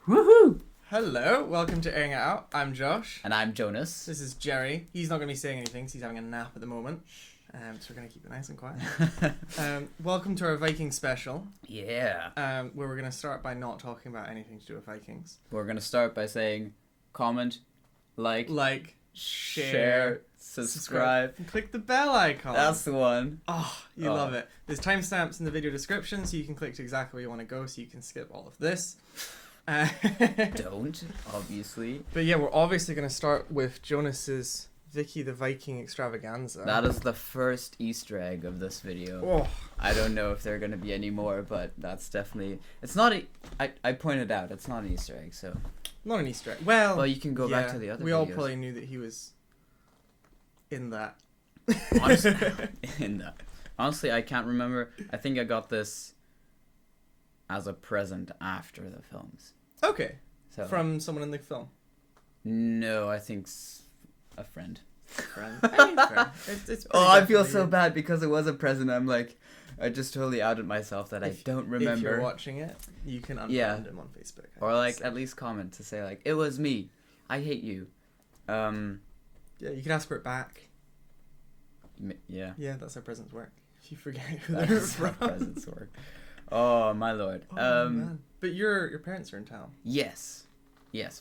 Woohoo! Hello, welcome to Airing It Out. I'm Josh. And I'm Jonas. This is Jerry. He's not going to be saying anything because he's having a nap at the moment. So we're going to keep it nice and quiet. Welcome to our Viking special. Yeah. Where we're going to start by not talking about anything to do with Vikings. We're going to start by saying comment, like, share, subscribe. And click the bell icon. That's the one. Oh, you love it. There's timestamps in the video description so you can click to exactly where you want to go so you can skip all of this. Don't, obviously. But yeah, we're obviously going to start with Jonas's Wickie the Viking extravaganza. That is the first Easter egg of this video. Oh. I don't know if there are going to be any more, but that's definitely... It's not a... I pointed out, it's not an Easter egg, so... Not an Easter egg. Well, you can go back to the other we videos. all probably knew that he was in that. Honestly, I can't remember. I think I got this as a present after the films. Okay. So from someone in the film? No, I think a friend. It's I feel so bad because it was a present. I'm like, I just totally outed myself that I don't remember. If you're watching it, you can unfriend him on Facebook. Or like at least comment to say like, it was me. I hate you. Yeah, you can ask for it back. Yeah. Yeah, that's how presents work. If you forget who they're from. Presents work. Oh my lord. Man. But your parents are in town. Yes,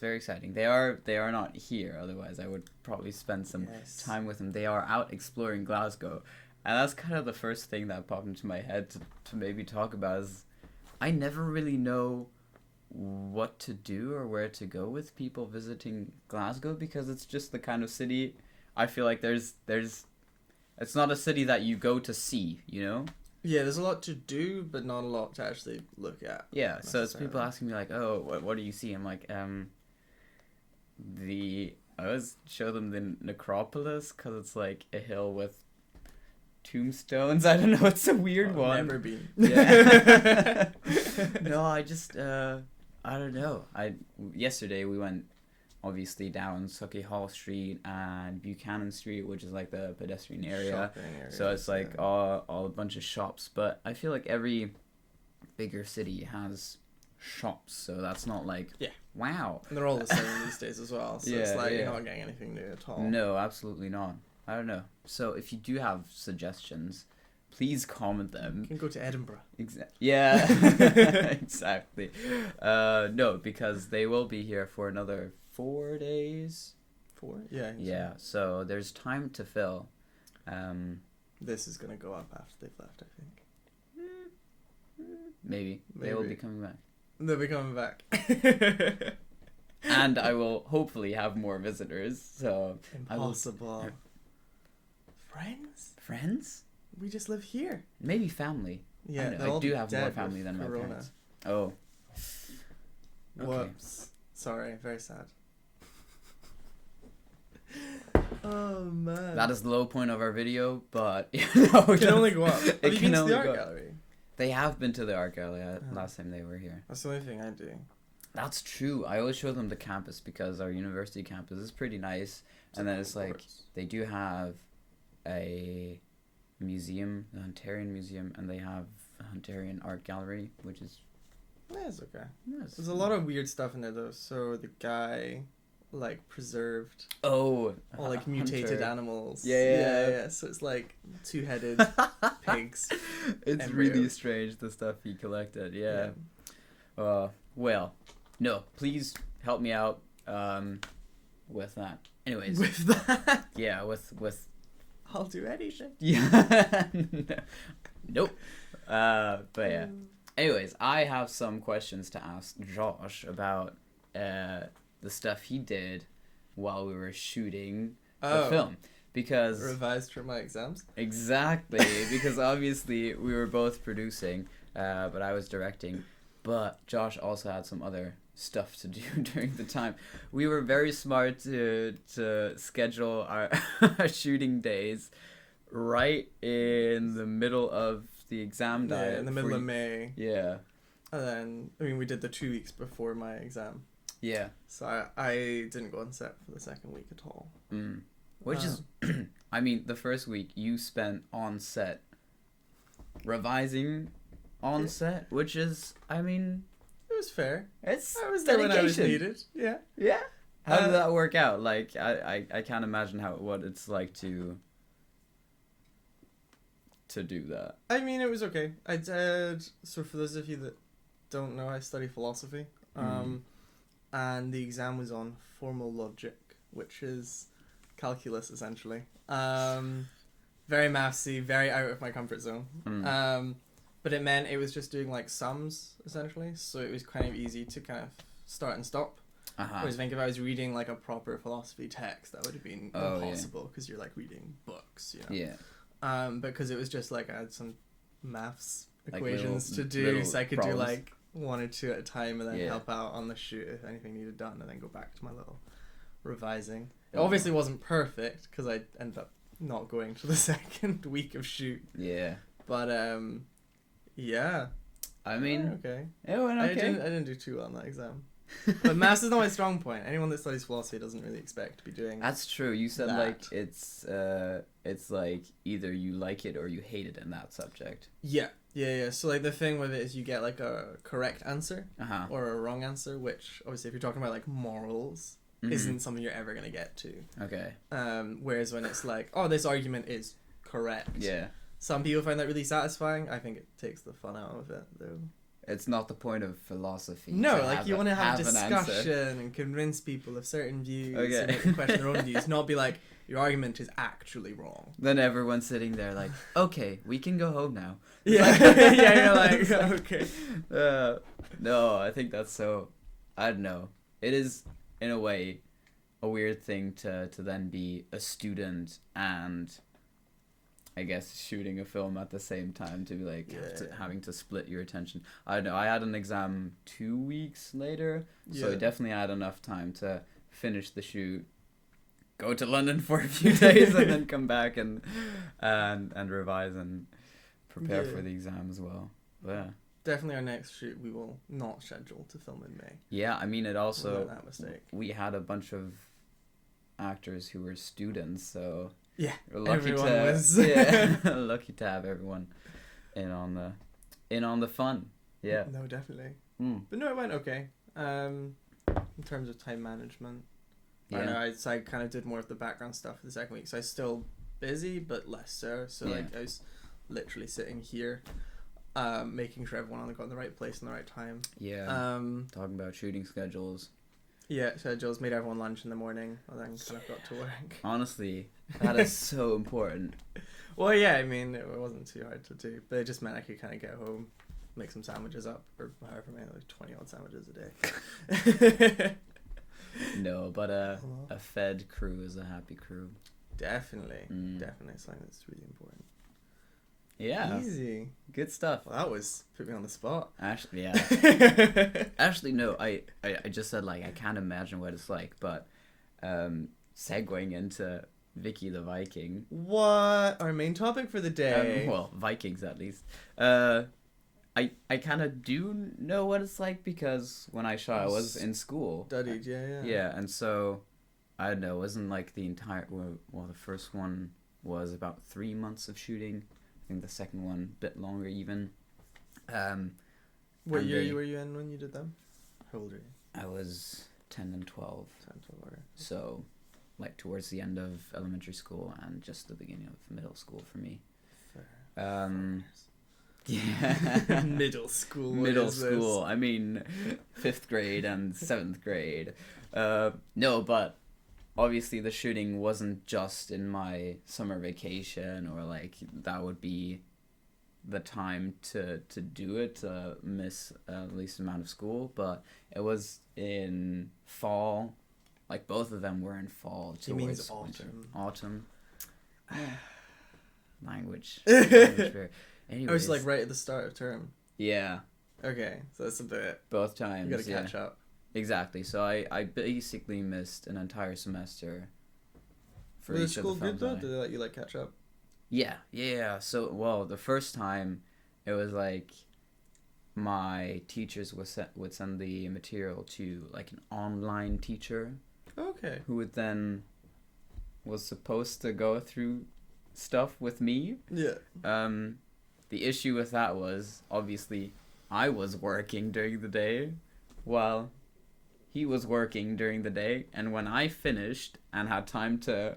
very exciting. They are not here. Otherwise, I would probably spend some time with them. They are out exploring Glasgow, and that's kind of the first thing that popped into my head to maybe talk about. Is I never really know what to do or where to go with people visiting Glasgow because it's just the kind of city I feel like there's. It's not a city that you go to see, you know. Yeah, there's a lot to do, but not a lot to actually look at. Yeah, so it's people asking me like, "Oh, what do you see?" I'm like, I always show them the necropolis because it's like a hill with tombstones. I don't know, it's a weird one. Never been. Yeah. No, I just I don't know. Yesterday we went obviously down Sucky Hall Street and Buchanan Street, which is like the pedestrian area. So it's like all a bunch of shops. But I feel like every bigger city has shops, so that's not like wow. And they're all the same these days as well. So it's like you're not getting anything new at all. No, absolutely not. I don't know. So if you do have suggestions, please comment them. You can go to Edinburgh. Yeah, exactly. No, because they will be here for another 4 days. 4? Yeah. Yeah, so there's time to fill. This is going to go up after they've left, I think. Maybe. They will be coming back. They'll be coming back. And I will hopefully have more visitors, so... Impossible. Friends? We just live here. Maybe family. Yeah, I do have more family than Corona. My parents. Oh. Okay. Whoops. Sorry, very sad. Oh man. That is the low point of our video, but it can only go up. Have you been to the art gallery? They have been to the art gallery last time they were here. That's the only thing I do. That's true. I always show them the campus because our university campus is pretty nice. And then it's like they do have a museum, the Hunterian Museum, and they have a Hunterian art gallery, which is... Yeah, it's okay. There's a lot of weird stuff in there though. So the guy like preserved all like mutated animals. Yeah. So it's like 2-headed pigs. It's really strange the stuff he collected. Yeah. Well, no, please help me out with that. Anyways. With that? Yeah, with I'll do anything. Yeah. Nope. But yeah. Anyways, I have some questions to ask Josh about the stuff he did while we were shooting the film. Because... Revised for my exams? Exactly. Because obviously we were both producing, but I was directing. But Josh also had some other stuff to do during the time. We were very smart to schedule our shooting days right in the middle of the exam diet. Yeah, in the middle of May. Yeah. And then, we did the 2 weeks before my exam. Yeah. So I didn't go on set for the second week at all. Which is, the first week you spent on set revising on set, which is, it was fair. I was there when I was needed. Yeah. Yeah. How did that work out? Like, I can't imagine what it's like to do that. I mean, it was okay. I did. So for those of you that don't know, I study philosophy. And the exam was on formal logic, which is calculus essentially. Very mathsy, very out of my comfort zone. But it meant it was just doing like sums essentially, so it was kind of easy to kind of start and stop. Whereas I think if I was reading like a proper philosophy text, that would have been impossible because you're like reading books, you know. Yeah. Because it was just like I had some maths equations to do, so I could do like 1 or 2 at a time and then help out on the shoot if anything needed done, and then go back to my little revising. It obviously wasn't perfect because I ended up not going to the second week of shoot. Yeah. But yeah. I mean, okay. It went okay. I didn't do too well on that exam. But maths is not my strong point. Anyone that studies philosophy doesn't really expect to be doing. That's true. You said like it's like either you like it or you hate it in that subject. Yeah. So like the thing with it is you get like a correct answer or a wrong answer, which obviously if you're talking about like morals isn't something you're ever gonna get to. Okay. Whereas when it's like, oh, this argument is correct. Yeah. Some people find that really satisfying. I think it takes the fun out of it though. It's not the point of philosophy. No, like you want to have a discussion and convince people of certain views and make them question their own views, not be like, your argument is actually wrong. Then everyone's sitting there like, okay, we can go home now. Yeah, you're like, okay. No, I think that's so, I don't know. It is, in a way, a weird thing to then be a student and I guess shooting a film at the same time, to be like having to split your attention. I don't know. I had an exam 2 weeks later, so I definitely had enough time to finish the shoot, go to London for a few days, and then come back and revise and prepare for the exam as well. But yeah. Definitely our next shoot we will not schedule to film in May. Yeah, I mean it also. We'll that mistake. We had a bunch of actors who were students, so. Yeah, we're lucky lucky to have everyone in on the fun. Yeah. No, definitely. But no, it went okay. In terms of time management, I don't know. I kind of did more of the background stuff for the second week, so I was still busy, but less so. So like I was literally sitting here, making sure everyone got in the right place in the right time. Yeah. Talking about shooting schedules. Yeah, schedules, made everyone lunch in the morning, and then kind of got to work. Honestly, that is so important. Well, yeah, I mean, it wasn't too hard to do, but it just meant I could kind of get home, make some sandwiches up, or however many, like 20-odd sandwiches a day. No, but a fed crew is a happy crew. Definitely. Definitely something that's really important. Yeah. Easy. Good stuff. Well, that was put me on the spot. Actually, yeah. Actually, no, I just said, like, I can't imagine what it's like, but segueing into Wickie the Viking. What? Our main topic for the day. Well, Vikings, at least. I kind of do know what it's like because when I shot, I was in school. Studied, yeah. Yeah, and so, I don't know, it wasn't like the entire... Well, the first one was about 3 months of shooting. I think the second one a bit longer even. What year were you in when you did them? How old are you? I was 10 and 12. 10, 12, okay. So, like towards the end of elementary school and just the beginning of middle school for me. Fair. Yeah. Middle school. Middle school. I mean, 5th grade and 7th grade. No, but obviously the shooting wasn't just in my summer vacation or like that would be the time to do it, to miss the least amount of school, but it was in fall. Like both of them were in fall. It means autumn. Autumn. Language. Anyways. I was like right at the start of term. Yeah. Okay, so that's a bit. Both times. You gotta catch up. Exactly. So I basically missed an entire semester for Was each the school of the films. good though? Did they let you like catch up? Yeah. So, well, the first time it was like my teachers would send the material to like an online teacher. Okay. Who would then was supposed to go through stuff with me. Yeah. The issue with that was obviously I was working during the day. while he was working during the day, and when I finished and had time to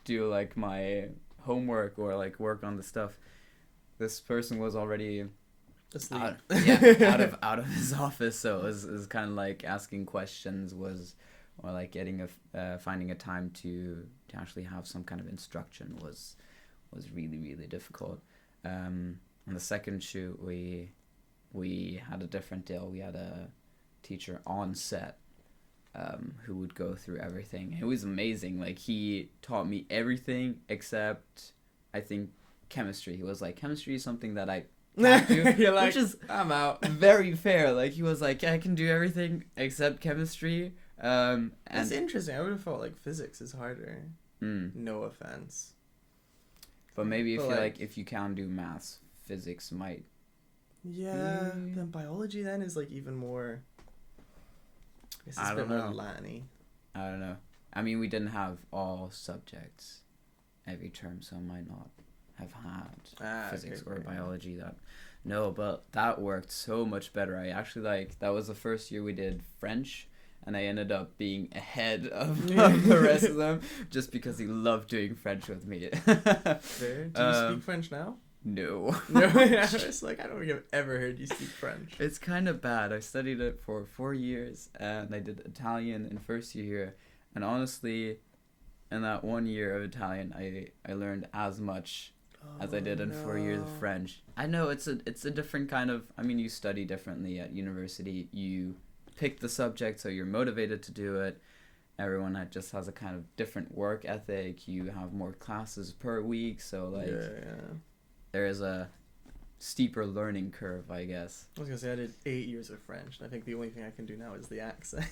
do like my homework or like work on the stuff, this person was already asleep. Out of his office. So it was kind of like asking questions or like getting finding a time to actually have some kind of instruction was really, really difficult. On the second shoot, we had a different deal. We had a teacher on set who would go through everything. It was amazing. Like, he taught me everything except, I think, chemistry. He was like, chemistry is something that I can't do. You're like, which is I'm out. Very fair. Like, he was like, I can do everything except chemistry. That's interesting. I would have thought like physics is harder. No offense. But maybe if if you can do maths, physics might. Yeah, then biology then is like even more. I guess it's a bit more Latin-y. I don't know. I mean, we didn't have all subjects every term, so I might not have had physics or biology. But that worked so much better. I actually that was the first year we did French, and I ended up being ahead of the rest of them just because he loved doing French with me. Fair. Do you speak French now? No. It's like, I don't think I've ever heard you speak French. It's kind of bad. I studied it for 4 years, and I did Italian in first year, and honestly, in that 1 year of Italian, I learned as much as I did in 4 years of French. I know it's a different kind of, I mean, you study differently at university. You pick the subject, so you're motivated to do it. Everyone just has a kind of different work ethic. You have more classes per week, so there is a steeper learning curve, I guess. I was gonna say, I did 8 years of French, and I think the only thing I can do now is the accent.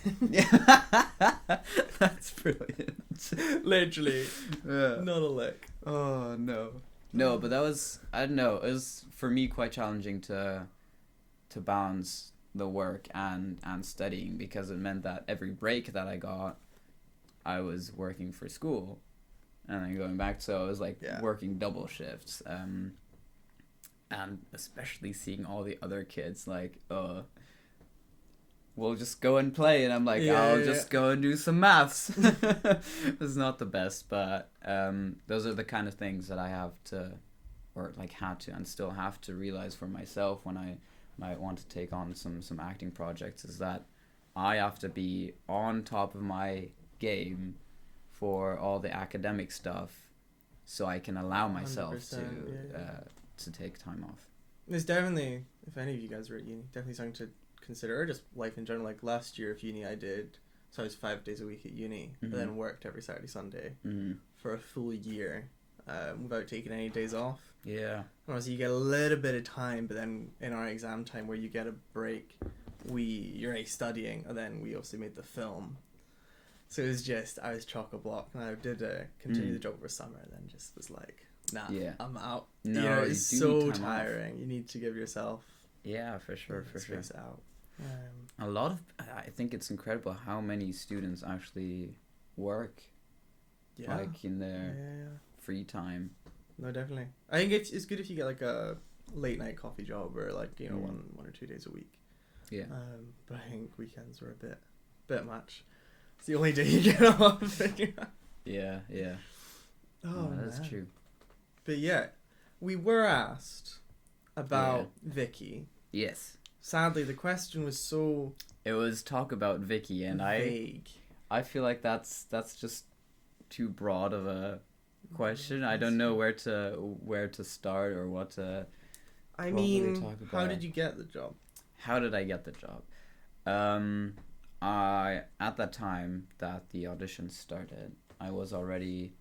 That's brilliant. Literally, not a lick. Oh no, but that was, I don't know, it was for me quite challenging to balance the work and studying, because it meant that every break that I got, I was working for school and then going back, so I was working double shifts, and especially seeing all the other kids we'll just go and play, and I'm like, I'll just go and do some maths. It's not the best, but those are the kind of things that I have to, or had to, and still have to realize for myself when I might want to take on some acting projects, is that I have to be on top of my game for all the academic stuff, so I can allow myself to take time off. There's definitely, if any of you guys are at uni, definitely something to consider, or just life in general. Like last year of uni, I was 5 days a week at uni, but then worked every Saturday, Sunday for a full year without taking any days off. Yeah. Honestly, you get a little bit of time, but then in our exam time where you get a break, you're studying, and then we also made the film. So it was just, I was chock-a-block, and I did continue the job for summer, and then just was like, nah, I'm out. No, it's so tiring. You need to give yourself for sure. Space out. I think it's incredible how many students actually work in their free time. No, definitely. I think it's good if you get like a late night coffee job, or one or 2 days a week. Yeah. But I think weekends are a bit much. It's the only day you get off. Yeah. Oh, that's true. But yeah, we were asked about Vicky. Yes. Sadly, the question was so. It was talk about Vicky, and vague. I feel like that's just too broad of a question. I don't know where to start or what to. I mean, how did you get the job? How did I get the job? At that time that the audition started, I was already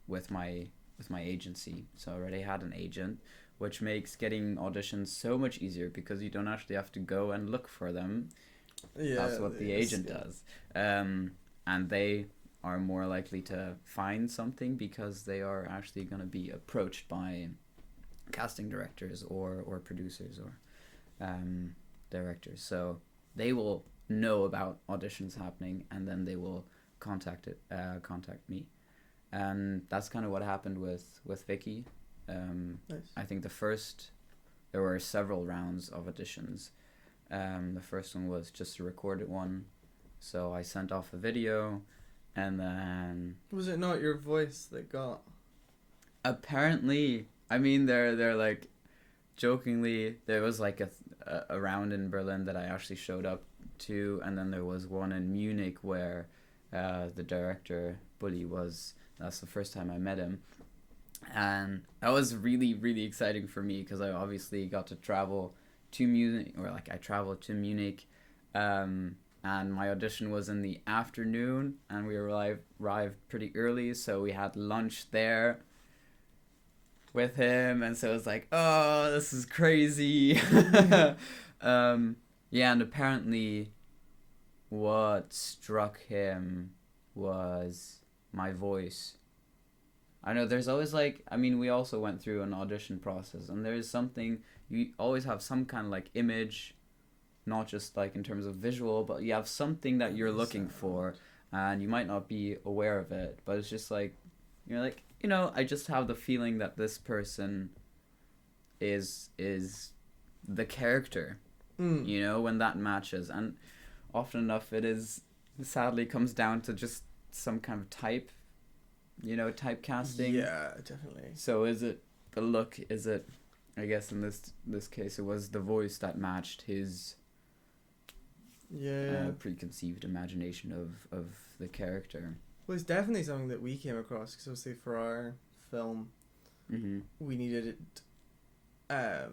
with my agency, so I already had an agent, which makes getting auditions so much easier because you don't actually have to go and look for them. Yeah, that's what the agent does, and they are more likely to find something because they are actually going to be approached by casting directors or producers or directors, so they will know about auditions happening, and then they will contact me, and that's kind of what happened with Vicky. Nice. I think there were several rounds of auditions, The first one was just a recorded one, so I sent off a video, and then... Was it not your voice that got... Apparently, I mean, they're like, jokingly, there was like a round in Berlin that I actually showed up to, and then there was one in Munich where the director, Bully, that's the first time I met him. And that was really, really exciting for me because I obviously got to travel to Munich, or like I traveled to Munich, and my audition was in the afternoon, and we arrived pretty early, so we had lunch there with him, and so it was like, oh, this is crazy. Yeah, and apparently what struck him was my voice. I know there's always like, I mean, we also went through an audition process, and there's something, you always have some kind of like image, not just like in terms of visual, but you have something that you're looking for, and you might not be aware of it, but it's just like, you're like, you know, I just have the feeling that this person is the character, you know, when that matches. And often enough it sadly comes down to just some kind of type, you know, typecasting. Yeah, definitely. So is it the look? Is it, I guess in this case, it was the voice that matched his preconceived imagination of the character. Well, it's definitely something that we came across, because obviously for our film, we needed it. The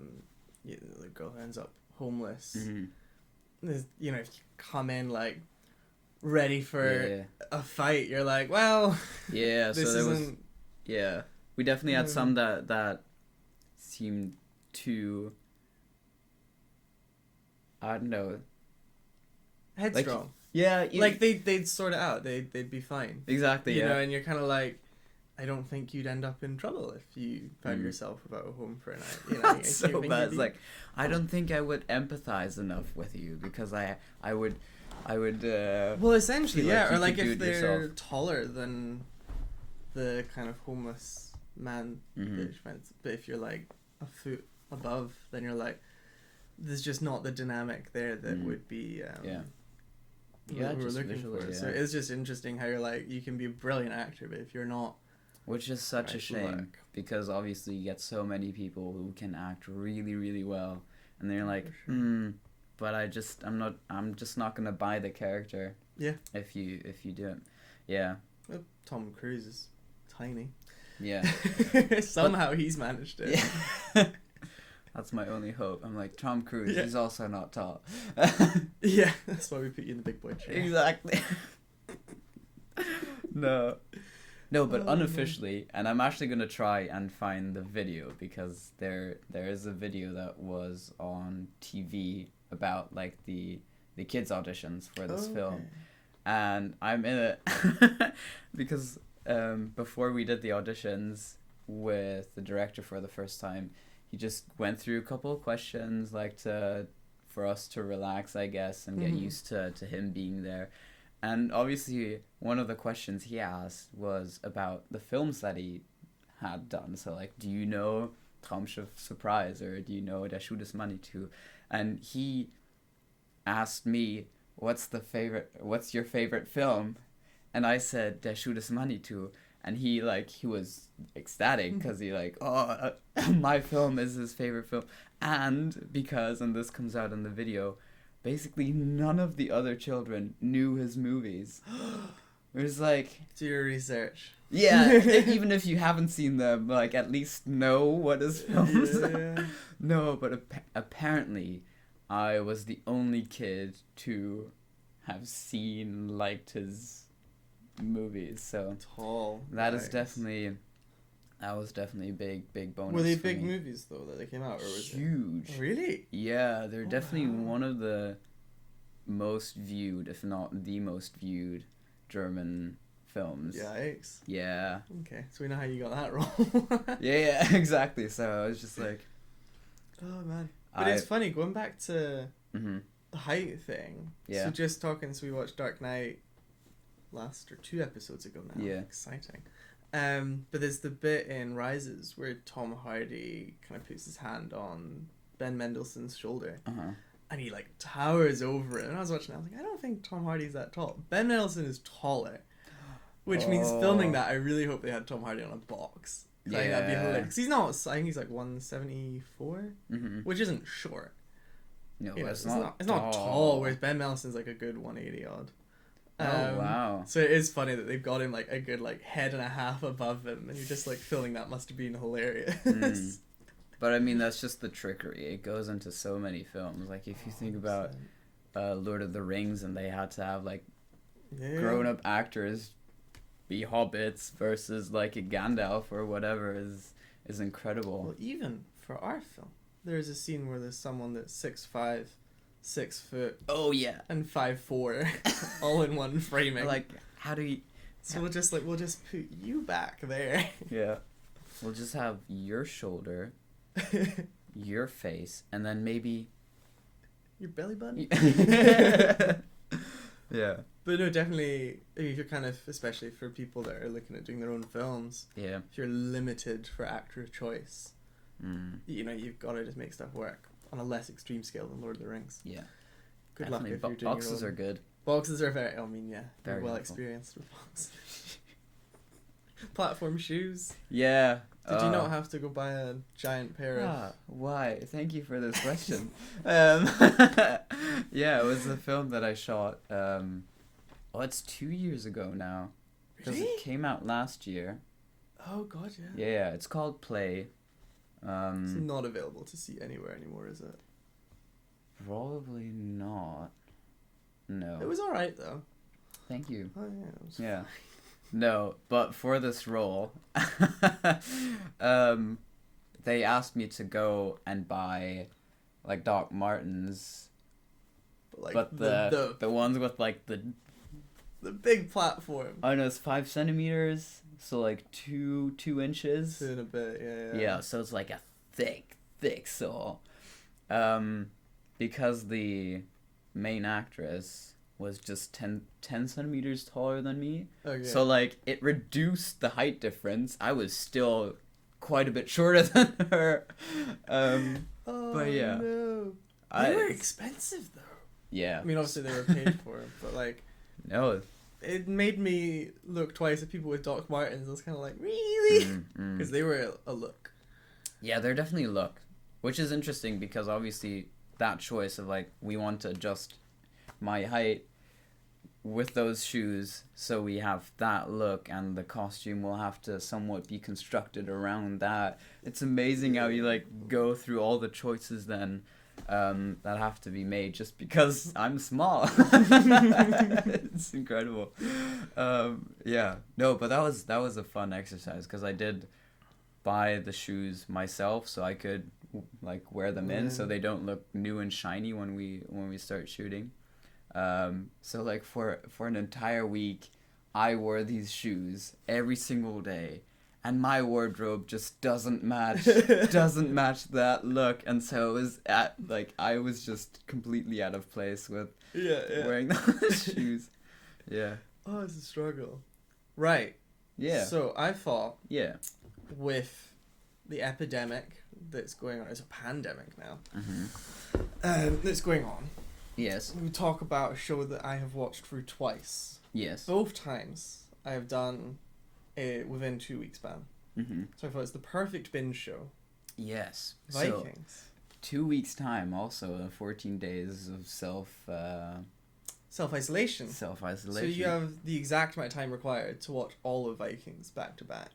girl ends up homeless. You know, if you come in like ready for a fight, you're like, well, yeah. So there was, we definitely had some that seemed to, I don't know, headstrong. Like, yeah, like they'd sort it out. They'd be fine. Exactly. You know, and you're kind of like, I don't think you'd end up in trouble if you found yourself without a home for a night. You know, that's so bad. It's like, I don't think I would empathize enough with you, because I would. Well, essentially, yeah. Or like if they're taller than the kind of homeless man, but if you're like a foot above, then you're like, there's just not the dynamic there that would be. What we're looking for. So it's just interesting how you're like, you can be a brilliant actor, but if you're not, which is such a shame, because obviously you get so many people who can act really, really well, and they're like, but I'm just not gonna buy the character. Yeah. If you do it, yeah. Well, Tom Cruise is tiny. Yeah. Somehow he's managed it. Yeah. That's my only hope. I'm like, Tom Cruise, he's also not tall. Yeah, that's why we put you in the big boy chair. Exactly. No, but unofficially, and I'm actually going to try and find the video, because there is a video that was on TV about like the kids' auditions for this film. And I'm in it because before we did the auditions with the director for the first time, he just went through a couple of questions, like for us to relax, I guess, and get used to him being there. And obviously, one of the questions he asked was about the films that he had done. So, like, do you know Traumschiff Surprise, or do you know Der Schuh des Manitou? And he asked me, what's your favorite film? And I said, Der Schuh des Manitou. And he was ecstatic, because he my film is his favorite film. And because, and this comes out in the video, basically none of the other children knew his movies. It was like, do your research. Yeah, even if you haven't seen them, like, at least know what his films are. No, but apparently I was the only kid to have liked his movies, so that was definitely a big bonus. Were they big movies though that they came out, or was huge? It? Really? Yeah, they're definitely one of the most viewed, if not the most viewed, German films. Yikes. Yeah. Okay, so we know how you got that wrong. yeah, exactly. So I was just like, oh man. But it's funny going back to the height thing. Yeah. So just talking. So we watched Dark Knight last or 2 episodes ago now. Yeah. Exciting. But there's the bit in Rises where Tom Hardy kind of puts his hand on Ben Mendelsohn's shoulder. and he like towers over it. And I was watching it, I was like, I don't think Tom Hardy's that tall. Ben Mendelsohn is taller, which means filming that, I really hope they had Tom Hardy on a box. Yeah. I think that'd be hilarious. 'Cause he's not, I think he's like 174, which isn't short. No, it's not tall, whereas Ben Mendelsohn's like a good 180 odd. Wow. So it is funny that they've got him like a good like head and a half above him, and you're just like filming that must have been hilarious. But I mean, that's just the trickery. It goes into so many films. Like if you think about Lord of the Rings, and they had to have like grown-up actors be hobbits versus like a Gandalf or whatever is incredible. Well, even for our film, there's a scene where there's someone that's 6'5", 6 foot. Oh yeah. And 5'4", all in one framing. Like, how do you? So we'll just put you back there. Yeah. We'll just have your shoulder, your face, and then maybe your belly button. Yeah. But no, definitely, if you're kind of, especially for people that are looking at doing their own films, yeah, if you're limited for actor choice, you know, you've got to just make stuff work on a less extreme scale than Lord of the Rings. Yeah. Good luck if you're doing boxes are good. Boxes are very, I mean, yeah, very well helpful. Experienced with boxes. Platform shoes. Yeah. Did you not have to go buy a giant pair of... Why? Thank you for this question. Yeah, it was a film that I shot, it's 2 years ago now. Because Really? it came out last year. Oh, God, yeah. Yeah, it's called Play. It's not available to see anywhere anymore, is it? Probably not. No. It was alright, though. Thank you. Oh, yeah. It was Yeah. No, but for this role, they asked me to go and buy, like, Doc Martens, but the ones with, like, the big platform. I know, it's 5 centimeters, so, like, 2 inches. 2 and a bit, yeah. Yeah, so it's, like, a thick sole. Because the main actress was just 10 centimeters taller than me. Okay. So, like, it reduced the height difference. I was still quite a bit shorter than her. But yeah. No. They were expensive, though. Yeah. I mean, obviously they were paid for it, but, like... No. It made me look twice at people with Doc Martens. I was kind of like, really? Because they were a look. Yeah, they're definitely a look. Which is interesting because, obviously, that choice of, like, we want to adjust my height with those shoes, so we have that look, and the costume will have to somewhat be constructed around that. It's amazing how you, like, go through all the choices then that have to be made just because I'm small. It's incredible. Yeah, no, but that was a fun exercise because I did buy the shoes myself so I could, like, wear them in so they don't look new and shiny when we start shooting. So, like, for an entire week, I wore these shoes every single day, and my wardrobe just doesn't match that look, and so it was I was just completely out of place with wearing those shoes. Yeah. Oh, it's a struggle. Right. Yeah. So I thought. Yeah. With the epidemic that's going on, it's a pandemic now. That's going on. Yes. We talk about a show that I have watched through twice. Yes. Both times I have done it within 2 weeks span. So I thought it's the perfect binge show. Yes. Vikings. So, 2 weeks time, also 14 days of self-isolation. So you have the exact amount of time required to watch all of Vikings back to back.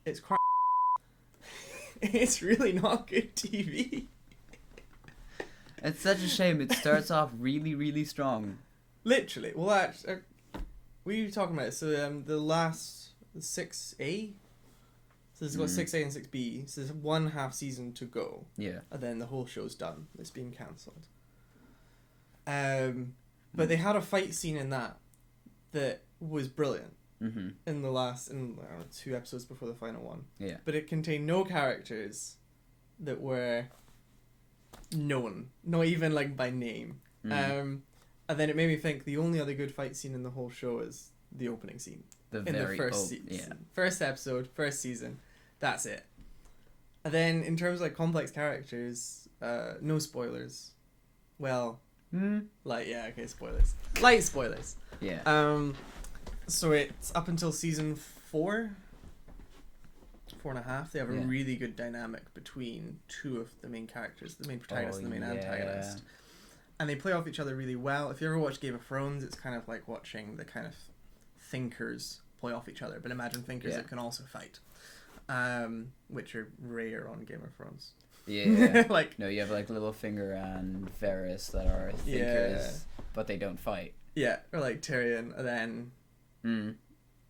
It's crap. It's really not good TV. It's such a shame. It starts off really, really strong. Literally. Well, actually, what are you talking about? So the last 6A. So it's got 6A and 6B. So there's 1/2 season to go. Yeah. And then the whole show's done. It's been cancelled. But they had a fight scene in that was brilliant. In the last 2 episodes before the final one. Yeah. But it contained no characters that were known, not even like by name. And then it made me think the only other good fight scene in the whole show is the opening scene in the first season. Yeah. First episode, first season. That's it. And then in terms of like complex characters, no spoilers. Well, spoilers. Light spoilers. Yeah. So it's up until season 4. 4.5. They have a really good dynamic between two of the main characters, the main protagonist and the main antagonist. And they play off each other really well. If you ever watch Game of Thrones, it's kind of like watching the kind of thinkers play off each other. But imagine thinkers that can also fight, which are rare on Game of Thrones. Yeah. No, you have like Littlefinger and Varys that are thinkers, but they don't fight. Yeah, or like Tyrion, and then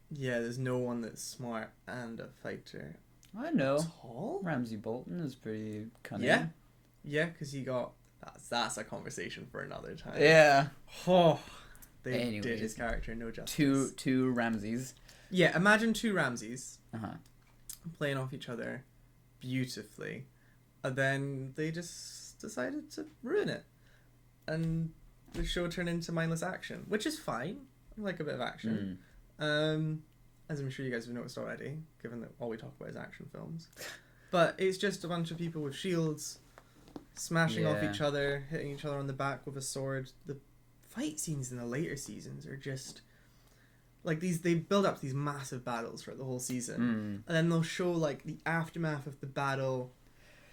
there's no one that's smart and a fighter. I know. Tall? Ramsay Bolton is pretty cunning. Yeah, because he got... That's a conversation for another time. Yeah. Oh, they did his character no justice. Two Ramsays. Yeah, imagine two Ramsays playing off each other beautifully, and then they just decided to ruin it, and the show turned into mindless action, which is fine. I like a bit of action. As I'm sure you guys have noticed already, given that all we talk about is action films. But it's just a bunch of people with shields smashing off each other, hitting each other on the back with a sword. The fight scenes in the later seasons are just like they build up these massive battles throughout the whole season, and then they'll show like the aftermath of the battle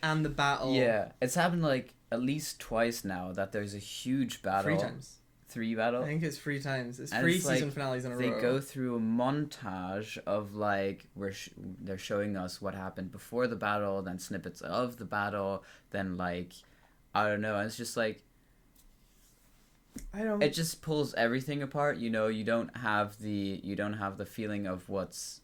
and the battle. Yeah, it's happened like at least twice now that there's a huge battle. 3 times. 3 battles? I think it's 3 times. It's 3 season finales in a row. They go through a montage of like where they're showing us what happened before the battle, then snippets of the battle, then like I don't know. And it's just like it just pulls everything apart. You know, you don't have the feeling of what's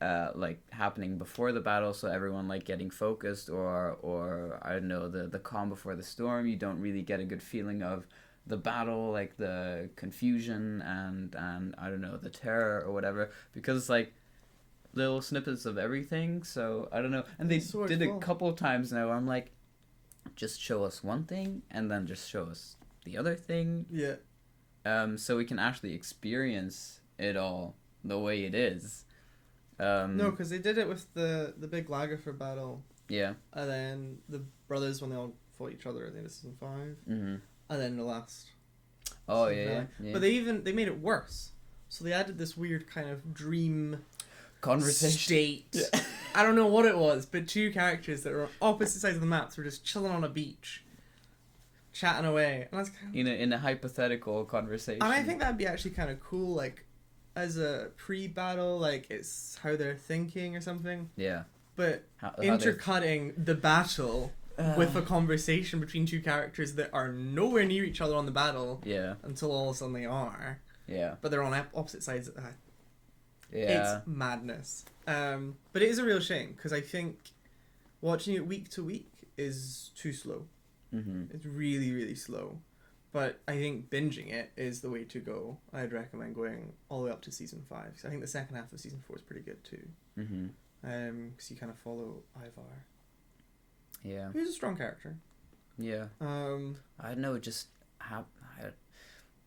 like happening before the battle, so everyone like getting focused or I don't know, the calm before the storm. You don't really get a good feeling of the battle, like the confusion and I don't know, the terror or whatever, because it's like little snippets of everything. So I don't know, and they did a couple of times now where I'm like, just show us one thing and then just show us the other thing, so we can actually experience it all the way it is. No, because they did it with the big Lagerford battle, and then the brothers when they all fought each other at the end of season 5, and then the last. Yeah. But they made it worse. So they added this weird kind of dream conversation state. Yeah. I don't know what it was, but 2 characters that were on opposite sides of the maps were just chilling on a beach, chatting away, and that's kind of in a hypothetical conversation. And I think that'd be actually kind of cool, like as a pre-battle, like it's how they're thinking or something. Yeah. But how intercutting the battle with a conversation between 2 characters that are nowhere near each other on the battle. Yeah. Until all of a sudden they are. Yeah. But they're on opposite sides of that. Yeah. It's madness. But it is a real shame, because I think watching it week to week is too slow. It's really, really slow. But I think binging it is the way to go. I'd recommend going all the way up to season 5. So I think the second half of season 4 is pretty good too. Because you kind of follow Ivar. Yeah. He's a strong character. Yeah. I don't know, just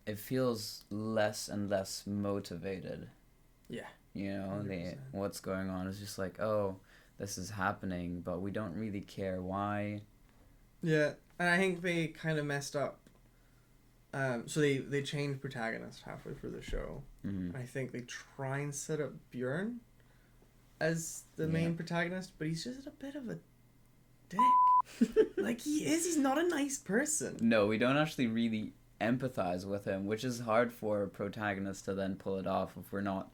it feels less and less motivated. Yeah. You know, what's going on is just like, oh, this is happening, but we don't really care why. Yeah, and I think they kind of messed up. So they changed protagonist halfway through the show. And I think they try and set up Bjorn as the main protagonist, but he's just a bit of a dick. Like, he's not a nice person. No, we don't actually really empathize with him, which is hard for a protagonist to then pull it off if we're not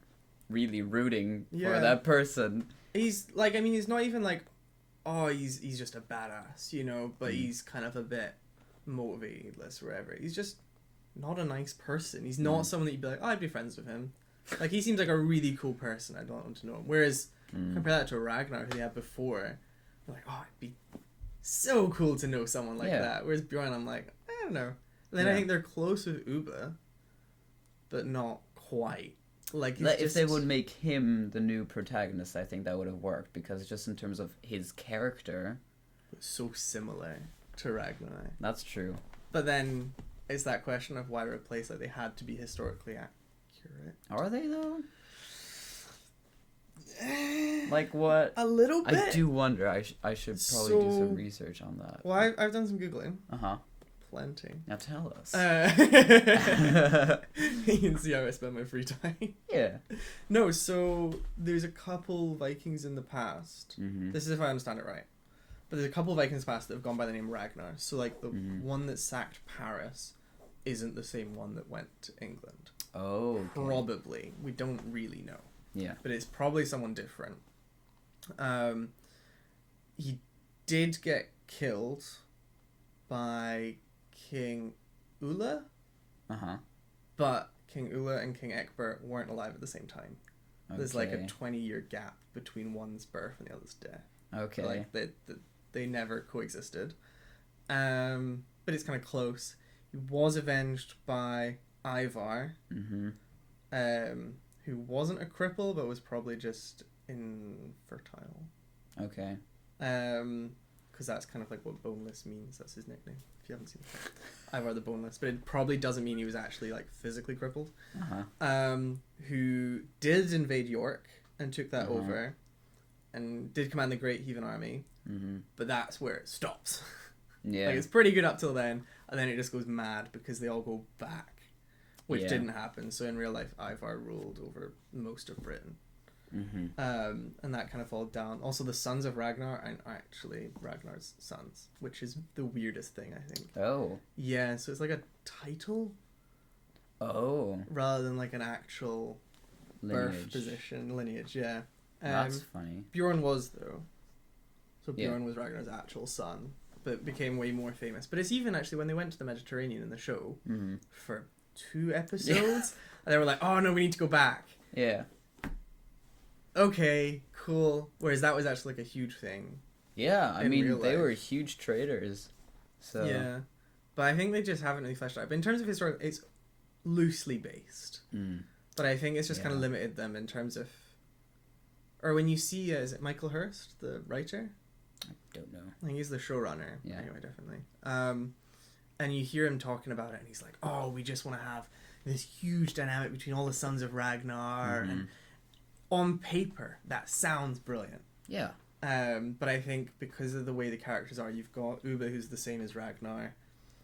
really rooting for that person. He's like, I mean, he's not even like, oh, he's just a badass, you know, but he's kind of a bit motivated-less or whatever. He's just not a nice person. He's not someone that you'd be like, oh, I'd be friends with him. Like, he seems like a really cool person. I'd want to know him. Whereas, compare that to Ragnar, who they had before, you're like, oh, it'd be so cool to know someone like that. Whereas Bjorn, I'm like, I don't know. And then I think they're close with Uba, but not quite. Like if they would make him the new protagonist, I think that would have worked, because just in terms of his character, it's so similar to Ragnar. That's true. But then it's that question of why replace, like, they had to be historically accurate. Are they though? Like what? A little bit. I do wonder. I should probably do some research on that. Well, I've done some Googling. Plenty. Now tell us. You can see how I spend my free time. Yeah. No, so there's a couple Vikings in the past. Mm-hmm. This is if I understand it right. But there's a couple Vikings past that have gone by the name Ragnar. So like the one that sacked Paris isn't the same one that went to England. Oh. Okay. Probably. We don't really know. Yeah. But it's probably someone different. He did get killed by King Ula. But King Ula and King Egbert weren't alive at the same time. Okay. There's like a 20-year gap between one's birth and the other's death. Okay. Like they never coexisted. But it's kind of close. He was avenged by Ivar, who wasn't a cripple but was probably just infertile. Okay. Because that's kind of like what boneless means. That's his nickname. If you haven't seen it, Ivar the Boneless, but it probably doesn't mean he was actually like physically crippled. Who did invade York and took that over, and did command the Great Heathen Army. But that's where it stops. Yeah. Like it's pretty good up till then, and then it just goes mad because they all go back, which didn't happen. So in real life, Ivar ruled over most of Britain. And that kind of followed down. Also, the sons of Ragnar aren't actually Ragnar's sons, which is the weirdest thing, I think. Oh. Yeah, so it's like a title. Oh. Rather than like an actual birth position, lineage, yeah. That's funny. Bjorn was, though. So Bjorn was Ragnar's actual son, but became way more famous. But it's even actually when they went to the Mediterranean in the show for 2 episodes, and they were like, oh no, we need to go back. Yeah. Okay, cool. Whereas that was actually like a huge thing. Yeah, I mean, they were huge traders. So yeah. But I think they just haven't really fleshed out. But in terms of historical, it's loosely based. But I think it's just kind of limited them in terms of... Or when you see, is it Michael Hurst, the writer? I don't know. I think he's the showrunner. Yeah. Anyway, definitely. And you hear him talking about it, and he's like, oh, we just want to have this huge dynamic between all the sons of Ragnar. And on paper, that sounds brilliant. Yeah. But I think because of the way the characters are, you've got Uwe, who's the same as Ragnar.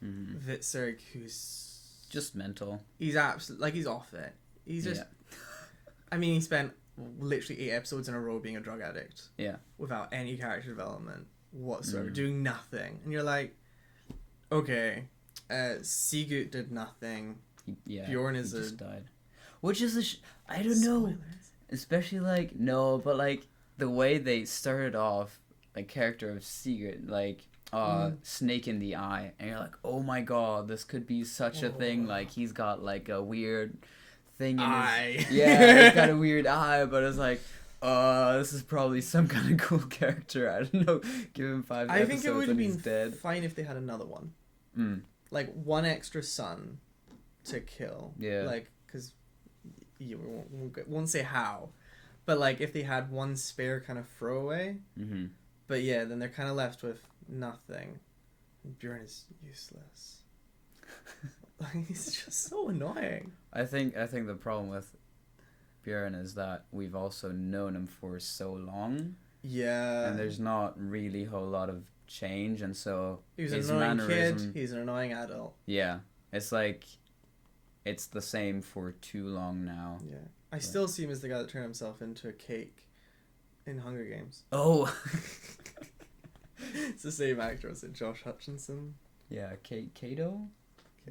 Witzerg, who's... just mental. He's absolutely... Like, he's off it. He's just... I mean, he spent literally 8 episodes in a row being a drug addict. Yeah. Without any character development whatsoever. Doing nothing. And you're like, okay, Sigurd did nothing. Bjorn is he just died. Which is I don't know. Especially, like, no, but, like, the way they started off, like, character of Sigurd, like, snake in the eye. And you're like, oh my god, this could be such a thing. Like, he's got, like, a weird... thing in eye. He's got a weird eye, but it's like, this is probably some kind of cool character. I don't know. Give him 5 episodes. I think it would have been dead. Fine if they had another one. Like one extra son to kill. Yeah. Like, because you won't say how, but like if they had one spare kind of throwaway. But yeah, then they're kind of left with nothing. Bjorn is useless. He's just so annoying. I think the problem with Bjorn is that we've also known him for so long. Yeah. And there's not really a whole lot of change, and so he's an annoying kid. He's an annoying adult. Yeah. It's like it's the same for too long now. Yeah. I still see him as the guy that turned himself into a cake in Hunger Games. Oh. It's the same actor, was it Josh Hutcherson? Yeah, Kato?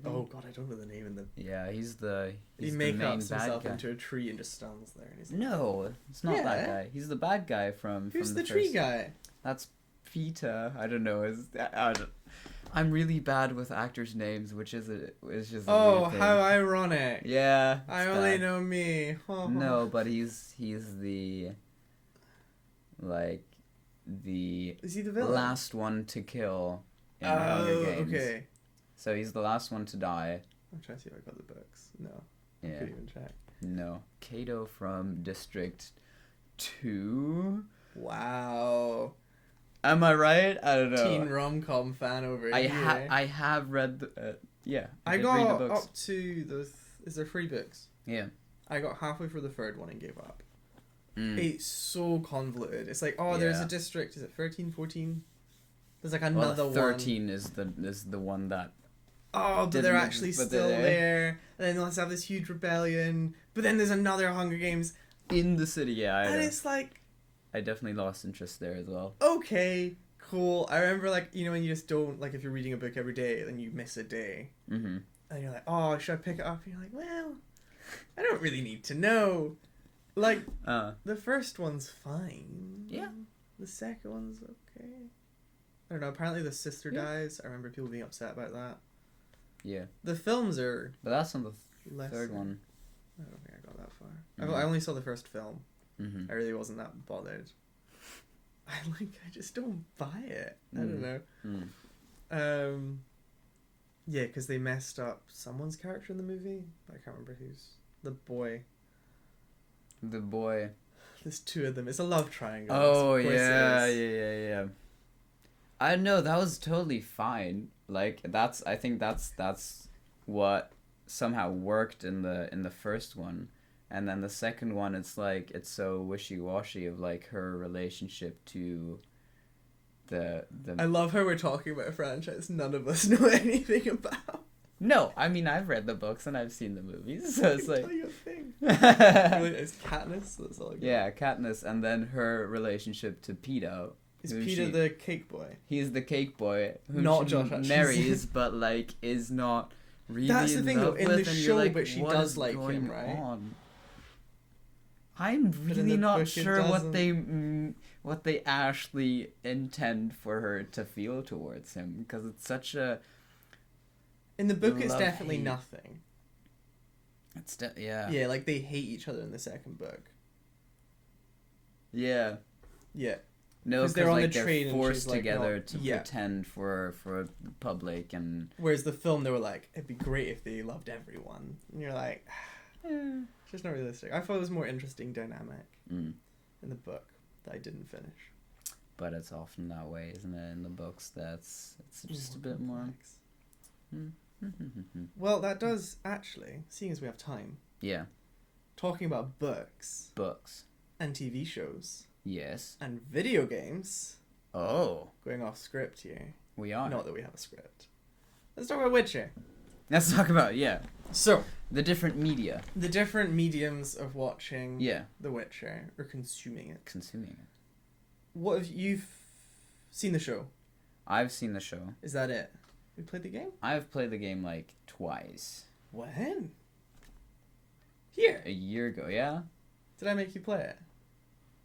Oh god, I don't know the name in the... Yeah, he's the he makes himself into a tree and just stands there. And he's like, no, it's not that guy. He's the bad guy from Who's the tree guy? That's Peter. I don't know. I'm really bad with actors' names, which is just a weird thing. How ironic. Yeah. I only know me. No, but he's the... Like, is he the villain? Last one to kill in Hunger Games. Okay. So he's the last one to die. I'm trying to see if I got the books. No. I couldn't even check. No. Kato from District 2. Wow. Am I right? I don't know. Teen rom-com fan over here. I have read the... I got up to the... Is there 3 books? Yeah. I got halfway through the 3rd one and gave up. It's so convoluted. It's like, there's a district. Is it 13, 14? There's like another 13 is the one that. Oh, but they're actually still there. And then let's have this huge rebellion. But then there's another Hunger Games in the city. Yeah, and it's like, I definitely lost interest there as well. Okay, cool. I remember, like, you know, when you just don't, like, if you're reading a book every day, then you miss a day. Mm-hmm. And you're like, oh, should I pick it up? And you're like, well, I don't really need to know. Like, the first one's fine. Yeah. The second one's okay. I don't know. Apparently the sister dies. I remember people being upset about that. Yeah. The films are... But that's on the third one. I don't think I got that far. Mm-hmm. I only saw the first film. Mm-hmm. I really wasn't that bothered. I just don't buy it. I don't know. Yeah, because they messed up someone's character in the movie. I can't remember who's. The boy. There's two of them. It's a love triangle. Oh, yeah. I know, that was totally fine. Like, I think that's what somehow worked in the first one. And then the second one, it's like, it's so wishy-washy of, like, her relationship to the... I love how we're talking about a franchise none of us know anything about. No, I mean, I've read the books and I've seen the movies, so it's like... tell you a thing. It's Katniss, that's all I got. Yeah, Katniss, and then her relationship to Peter. Is Peter the cake boy? He's the cake boy, who not she Josh marries, but, like, is not really That's the thing, though, in the show, like, but she does like him, right? I'm really not sure what they actually intend for her to feel towards him, because it's such a... In the book, it's definitely nothing. It's yeah. Yeah, like, they hate each other in the second book. Yeah. Yeah. No, because they're on the train, forced together to pretend for the public, and... Whereas the film, they were like, it'd be great if they loved everyone. And you're like... It's just not realistic. I thought it was more interesting dynamic in the book that I didn't finish. But it's often that way, isn't it? In the books, it's just a bit more... Well, that does actually, seeing as we have time. Yeah. Talking about books. And TV shows. Yes. And video games. Oh. Going off script here. We are. Not that we have a script. Let's talk about Witcher. Let's talk about, So. The different media. The different mediums of watching The Witcher, or consuming it. What have you've seen the show? I've seen the show. Is that it? You played the game? I've played the game, like, twice. When? Here? A year ago, yeah? Did I make you play it?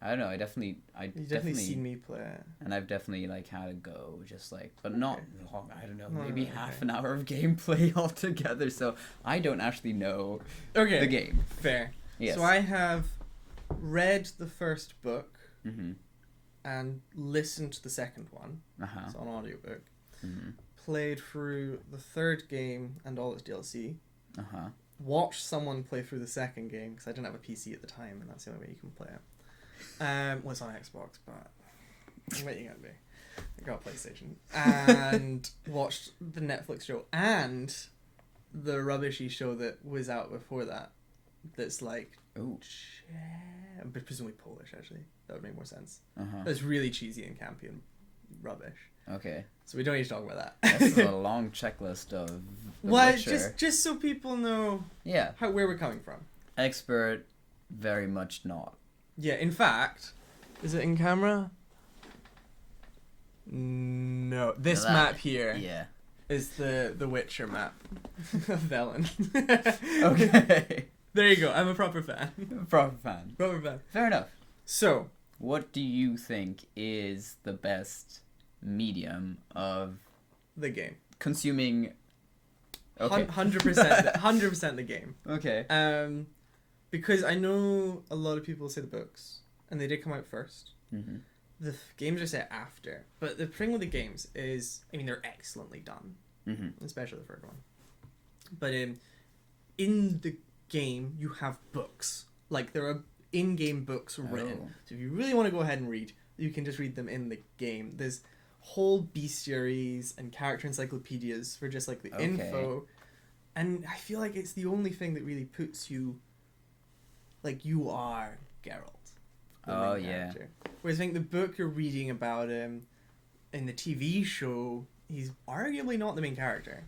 I don't know, You've definitely seen me play it. And I've definitely, like, had a go, just, like, but not long, I don't know, maybe half an hour of gameplay altogether, so I don't actually know the game. Fair. Yes. So I have read the first book mm-hmm. and listened to the second one. It's on audiobook. Mm-hmm. Played through the third game and all its DLC. Watched someone play through the second game, because I didn't have a PC at the time, and that's the only way you can play it. Well, it's on Xbox, but what are you gonna do? I got a PlayStation. And watched the Netflix show and the rubbishy show that was out before that. That's like, but presumably Polish, actually. That would make more sense. It's really cheesy and campy and rubbish. Okay. So we don't need to talk about that. That's a long checklist of Witcher. Just so people know where we're coming from. Expert, very much not. Yeah, in fact, is it in camera? No. This map here is the Witcher map of Velen. Okay. There you go. I'm a proper fan. Proper fan. Fair enough. So, what do you think is the best medium of the game? Consuming. Okay. 100% the game. Okay. Because I know a lot of people say the books, and they did come out first. Mm-hmm. The games are set after. But the thing with the games is, I mean, they're excellently done. Mm-hmm. Especially the third one. But in the game, you have books. Like, there are in-game books written. So if you really want to go ahead and read, you can just read them in the game. There's whole bestiaries and character encyclopedias for just, like, the info. And I feel like it's the only thing that really puts you... Like, you are Geralt. the main character. Whereas I think the book you're reading about him in the TV show, he's arguably not the main character.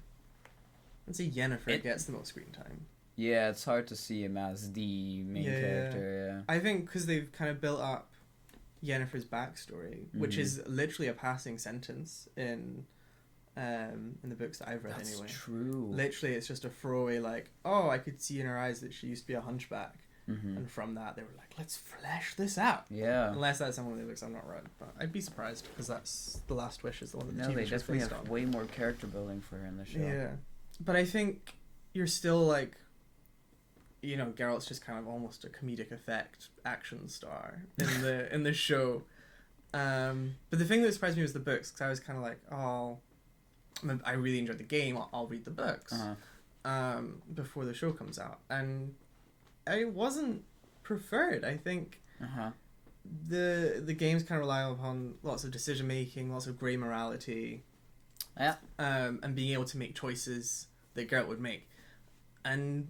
I'd say Yennefer gets the most screen time. Yeah, it's hard to see him as the main character, yeah. I think because they've kind of built up Yennefer's backstory, which is literally a passing sentence in the books that I've read. That's anyway. True. Literally, it's just a throwaway, like, oh, I could see in her eyes that she used to be a hunchback. And from that, they were like, let's flesh this out. Yeah. Unless that's some of the books I've not read. But I'd be surprised, because that's The Last Wish is the one that the TV show's based on. No, they definitely have way more character building for her in the show. Yeah. But I think you're still, like, you know, Geralt's just kind of almost a comedic effect action star in the show. But the thing that surprised me was the books, because I was kind of like, oh, I really enjoyed the game, I'll read the books before the show comes out. And I wasn't preferred. I think the games kind of rely upon lots of decision making, lots of grey morality, and being able to make choices that Geralt would make. And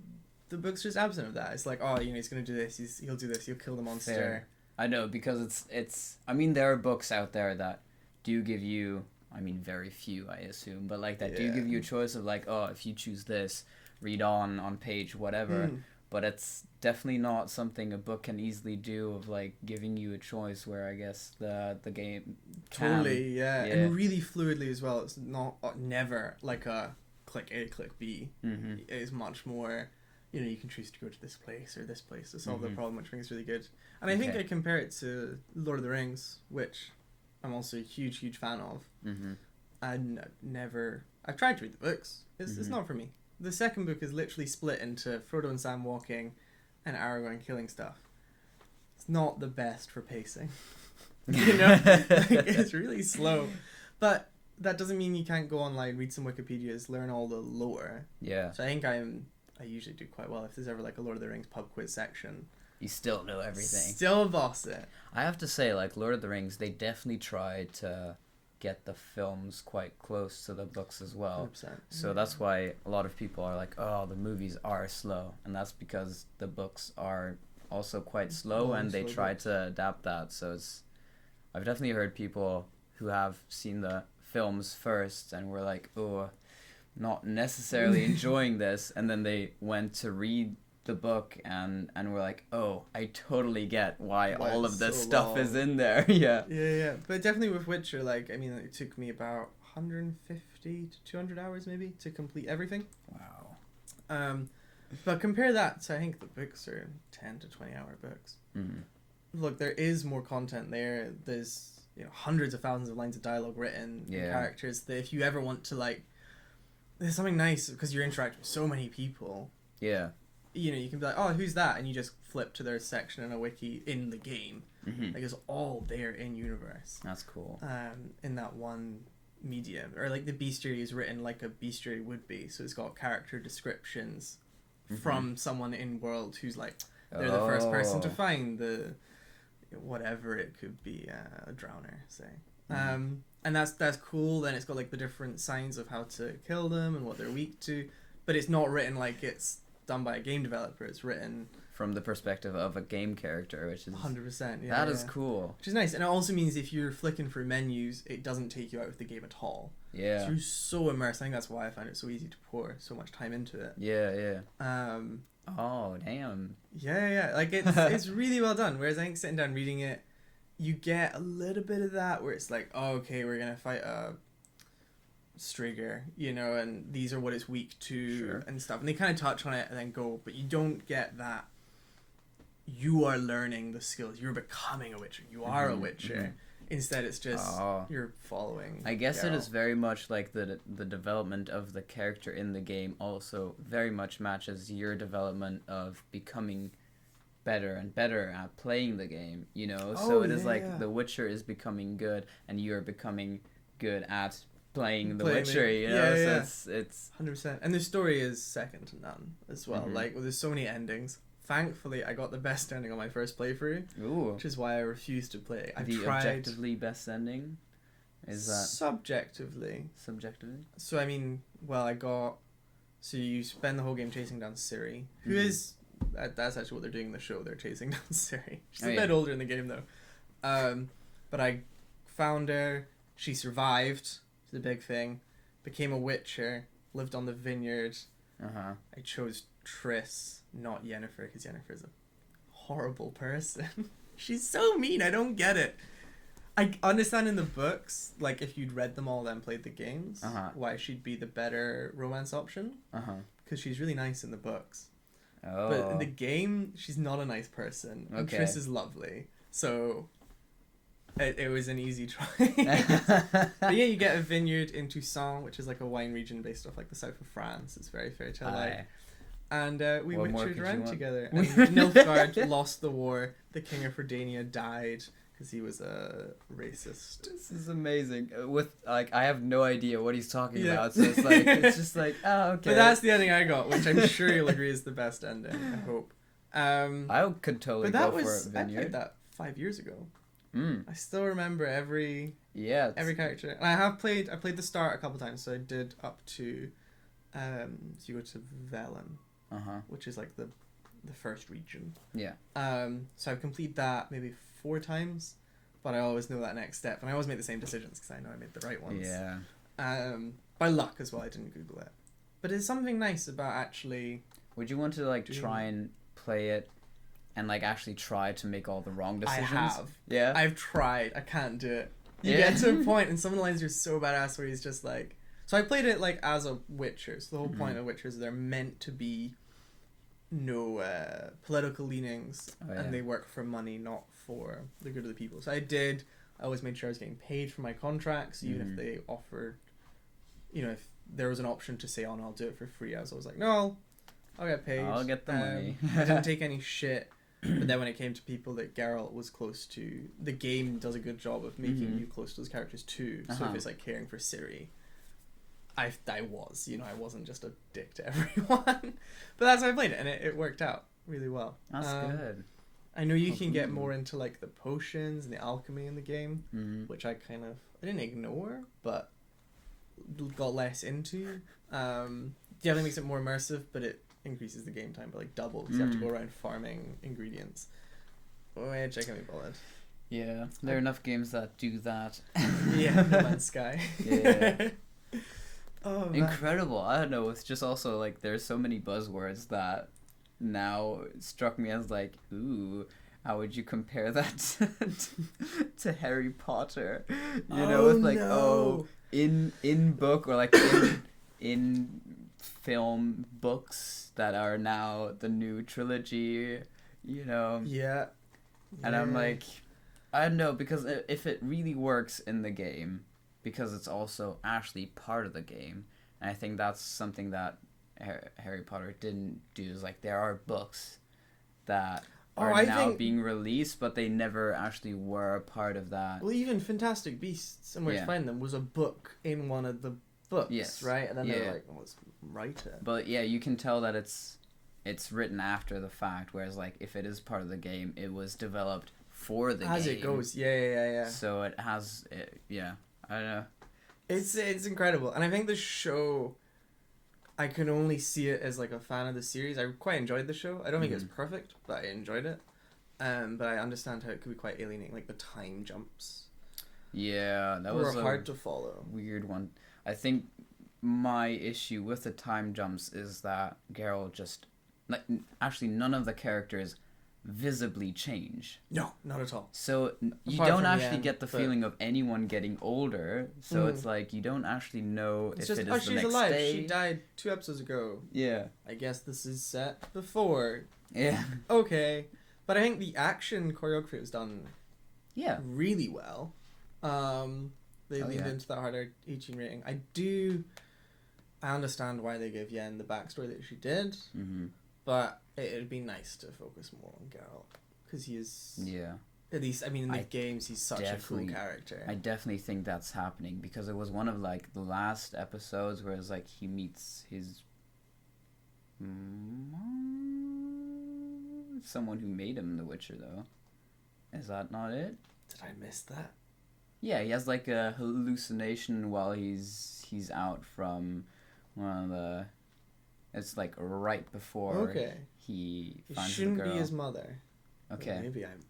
the book's just absent of that. It's like, oh, you know, he's going to do this, he'll do this, he'll kill the monster. Fair. I know, because it's I mean, there are books out there that do give you, I mean, very few, I assume, but like that do give you a choice of like, oh, if you choose this, read on page whatever. But it's definitely not something a book can easily do, of like giving you a choice, where I guess the game can. Totally, yeah. And really fluidly as well. It's never like a click A, click B. It is much more, you know, you can choose to go to this place or this place to solve the problem, which I think is really good. And I think I compare it to Lord of the Rings, which I'm also a huge fan of. I've tried to read the books. It's not for me. The second book is literally split into Frodo and Sam walking and Aragorn killing stuff. It's not the best for pacing. You know? It's really slow. But that doesn't mean you can't go online, read some Wikipedias, learn all the lore. Yeah. So I think I usually do quite well. If there's ever like a Lord of the Rings pub quiz section, you still know everything. Still boss it. I have to say, like, Lord of the Rings, they definitely tried to get the films quite close to the books as well. 100%. So that's why a lot of people are like, oh, the movies are slow. And that's because the books are also quite slow, and they try to adapt that. So I've definitely heard people who have seen the films first and were like, oh, not necessarily enjoying this, and then they went to read the book and were like, oh, I totally get why all of this stuff is in there. Yeah, but definitely with Witcher, like, I mean, it took me about 150 to 200 hours maybe to complete everything. Wow. But compare that to, I think the books are 10 to 20 hour books. Look, there is more content there. There's, you know, hundreds of thousands of lines of dialogue written, and characters that if you ever want to, like, there's something nice because you're interacting with so many people. Yeah. You know, you can be like, oh, who's that? And you just flip to their section in a wiki in the game. Like, it's all there in universe. That's cool. In that one medium. Or, like, the bestiary is written like a bestiary would be. So it's got character descriptions from someone in world who's, like, they're the first person to find the, whatever it could be, a drowner, say. And that's cool. Then it's got, like, the different signs of how to kill them and what they're weak to. But it's not written like it's done by a game developer. It's written from the perspective of a game character, which is 100%. Yeah, that is cool. Which is nice, and it also means if you're flicking through menus, it doesn't take you out of the game at all. Yeah, so you're so immersed. I think that's why I find it so easy to pour so much time into it. Yeah. Oh damn. Yeah. Like it's really well done. Whereas I think sitting down reading it, you get a little bit of that where it's like, oh, okay, we're gonna fight a Striger, you know, and these are what it's weak to and stuff, and they kind of touch on it and then go, but you don't get that you are learning the skills, you're becoming a witcher, you are a witcher. Instead it's just you're following I guess Geralt. It is very much like the development of the character in the game also very much matches your development of becoming better and better at playing the game, you know. So it is like the Witcher is becoming good and you're becoming good at playing the Witcher, you know. So it's 100%. And the story is second to none as well. Like, there's so many endings. Thankfully, I got the best ending on my first playthrough. Ooh. Which is why I refused to play. Objectively best ending? Is that subjectively? So I mean, well, so you spend the whole game chasing down Ciri, who is That's actually what they're doing in the show. They're chasing down Ciri. She's a bit older in the game though. But I found her. She survived. It's the big thing. Became a witcher. Lived on the vineyard. I chose Triss, not Yennefer, because Yennefer is a horrible person. She's so mean. I don't get it. I understand in the books, like if you'd read them all then played the games, why she'd be the better romance option. Because she's really nice in the books. Oh. But in the game, she's not a nice person. And Triss is lovely. So it was an easy try. But yeah, you get a vineyard in Toussaint, which is like a wine region based off like the south of France. It's very fairy tale like. And we witchered around together. And Nilfgaard lost the war. The king of Redania died. Because he was a racist. This is amazing. With like, I have no idea what he's talking about. So it's like, it's just like, oh, okay. But that's the ending I got, which I'm sure you'll agree is the best ending. I hope. I could totally go for a vineyard. I played that 5 years ago. I still remember every character. And I played the start a couple times. So I did up to, so you go to Velen, which is like the first region. Yeah. So I've completed that maybe 4 times, but I always know that next step, and I always make the same decisions because I know I made the right ones. Yeah. By luck as well, I didn't Google it. But it's something nice about actually... Would you want to like try and play it and like actually try to make all the wrong decisions? I have. Yeah? I've tried. I can't do it. You get to a point, and some of the lines are so badass where he's just like... So I played it like as a Witcher, so the whole point of Witcher is they're meant to be no political leanings, and they work for money, not for the good of the people. So I always made sure I was getting paid for my contracts, even if they offered, if there was an option to say, oh no, I'll do it for free, I was always like, no, I'll get paid. I'll get the money. I didn't take any shit. But then when it came to people that Geralt was close to, the game does a good job of making you close to those characters too. So if it's like caring for Ciri, I was, I wasn't just a dick to everyone. But that's how I played it, and it worked out really well. That's good. I know you can get more into like the potions and the alchemy in the game, which I didn't ignore, but got less into. Definitely makes it more immersive, but it increases the game time by like double because you have to go around farming ingredients, which I can't be bothered. Yeah, there are enough games that do that. Yeah, No Man's Sky. Yeah. Oh, incredible. I don't know, it's just also like there's so many buzzwords that now struck me as like, ooh, how would you compare that to Harry Potter? With like, in book or like in film books that are now the new trilogy, Yeah. And I'm like, I don't know, because if it really works in the game, because it's also actually part of the game, and I think that's something that Harry Potter didn't do, is like there are books that are now being released, but they never actually were a part of that. Well, even Fantastic Beasts and Where to Find Them was a book in one of the books, right? And then they were like, let's write it. But yeah, you can tell that it's written after the fact, whereas like if it is part of the game, it was developed for the game. As it goes, yeah. So it has, I don't know. It's incredible, and I think the show, I can only see it as like a fan of the series. I quite enjoyed the show. I don't think it's perfect, but I enjoyed it. But I understand how it could be quite alienating, like the time jumps. Yeah, that was hard to follow. Weird one. I think my issue with the time jumps is that Geralt just actually none of the characters visibly change. No, not at all. So you don't actually get the feeling of anyone getting older. So it's like you don't actually know if it is the next day. She's alive. She died 2 episodes ago. Yeah. I guess this is set before. Yeah. Okay. But I think the action choreography was done really well. They leaned into that harder 18 rating. I understand why they gave Yen the backstory that she did. But it'd be nice to focus more on Geralt, because he is... Yeah. At least, in the games, he's such a cool character. I definitely think that's happening, because it was one of, like, the last episodes where it's, like, he meets his... someone who made him the Witcher, though. Is that not it? Did I miss that? Yeah, he has, like, a hallucination while he's out from one of the... It's like right before he finds the girl. It shouldn't be his mother. Okay. Well, maybe I'm...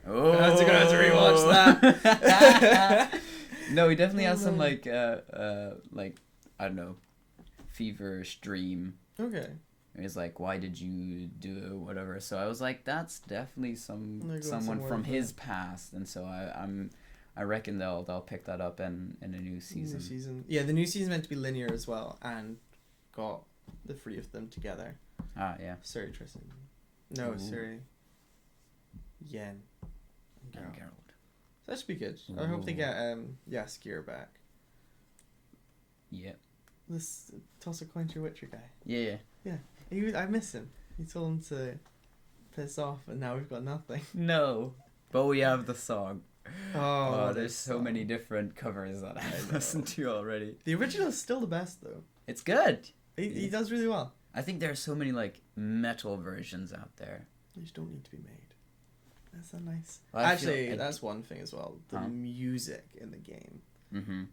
Oh, I'm gonna have to rewatch that. No, he definitely has some like I don't know, feverish dream. Okay. He's like, why did you do it, whatever. So I was like, that's definitely someone from his past, and so I reckon they'll pick that up in a new season. Yeah, the new season's meant to be linear as well, and got the three of them together. Ah, yeah. Sorry, Tristan. No, sorry. Yen. And Geralt. So that should be good. I hope they get Jaskier back. Yeah. This toss a coin to your Witcher guy. Yeah. I miss him. He told him to piss off, and now we've got nothing. No, but we have the song. Oh, there's so many different covers that I've listened to already. The original is still the best, though. It's good. He does really well. I think there are so many like metal versions out there. They just don't need to be made. That's so nice. Well, actually, that's one thing as well. The music in the game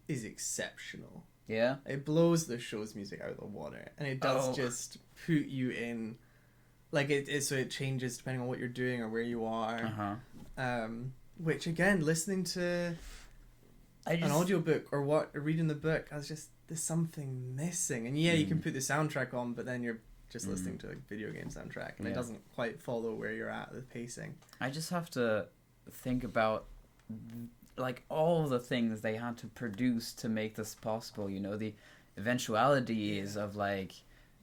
is exceptional. Yeah? It blows the show's music out of the water. And it does just put you in... Like, so it changes depending on what you're doing or where you are. Which, again, listening to an audiobook or reading the book, there's something missing. And yeah, you can put the soundtrack on, but then you're just listening to a video game soundtrack, and it doesn't quite follow where you're at with pacing. I just have to think about like all the things they had to produce to make this possible. You know, the eventualities of like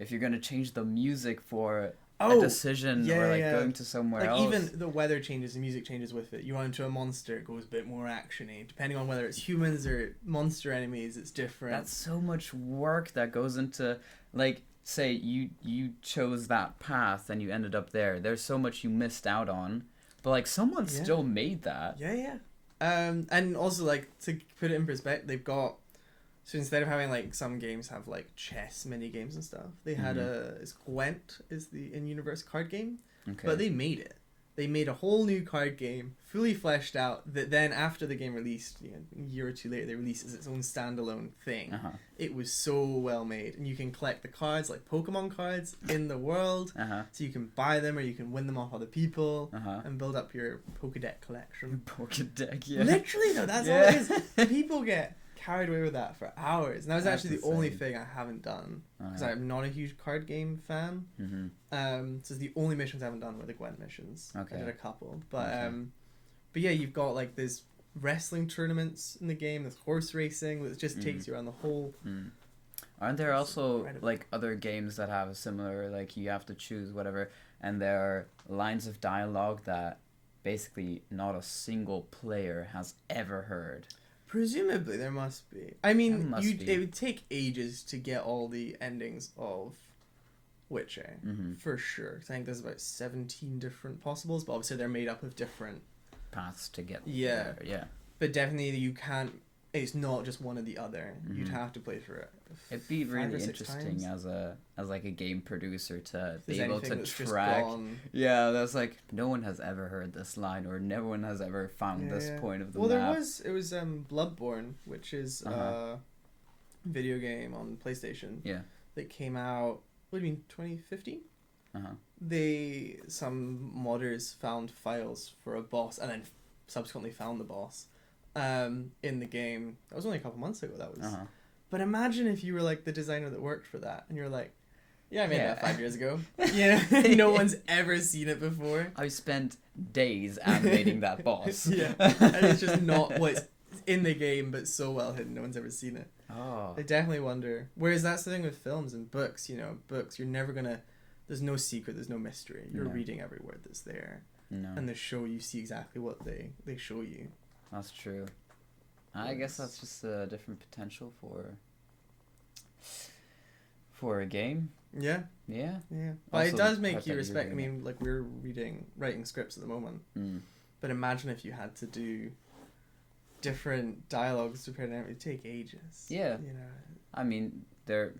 if you're gonna change the music for a decision or like going to somewhere else. Even the weather changes, the music changes with it. You run into a monster, it goes a bit more actiony. Depending on whether it's humans or monster enemies, it's different. That's so much work that goes into like. Say you chose that path and you ended up there. There's so much you missed out on, but like someone still made that. Yeah. And also like to put it in perspective, they've got so instead of having like some games have like chess mini games and stuff, they had it's Gwent is the in-universe card game, but they made it. They made a whole new card game, fully fleshed out, that then after the game released, a year or two later, they released as its own standalone thing. It was so well made. And you can collect the cards, like Pokemon cards, in the world. So you can buy them or you can win them off other people and build up your Pokédex collection. Pokédex, yeah. Literally, though, that's all it is. People get carried away with that for hours, and that was actually the only thing I haven't done because I'm not a huge card game fan. So the only missions I haven't done were the Gwent missions. I did a couple, but yeah, you've got like there's wrestling tournaments in the game, there's horse racing that just takes you around the whole. Aren't there also like other games that have a similar like you have to choose whatever, and there are lines of dialogue that basically not a single player has ever heard? Presumably there must be. I mean, it would take ages to get all the endings of Witcher, for sure. I think there's about 17 different possibles, but obviously they're made up of different paths to get there. Yeah. But definitely you can't. It's not just one or the other. You'd have to play through it. It'd be really interesting as like a game producer to be able to track. Yeah, that's like no one has ever heard this line or no one has ever found this point of the map. Well, it was Bloodborne, which is a video game on PlayStation. Yeah. That came out. What do you mean, 2015? Some modders found files for a boss and then subsequently found the boss. In the game. That was only a couple months ago. That was. But imagine if you were like the designer that worked for that, and you're like, "Yeah, I made that 5 years ago." No one's ever seen it before. I spent days animating that boss. And it's just not what's in the game, but so well hidden, no one's ever seen it. I definitely wonder. Whereas that's the thing with films and books. Books, you're never gonna. There's no secret. There's no mystery. You're reading every word that's there. No. And the show, you see exactly what they show you. That's true. I guess that's just a different potential for a game. Yeah. But also, it does make you respect. I mean, like we're writing scripts at the moment. But imagine if you had to do different dialogues to prepare them. It'd take ages. Yeah. I mean, there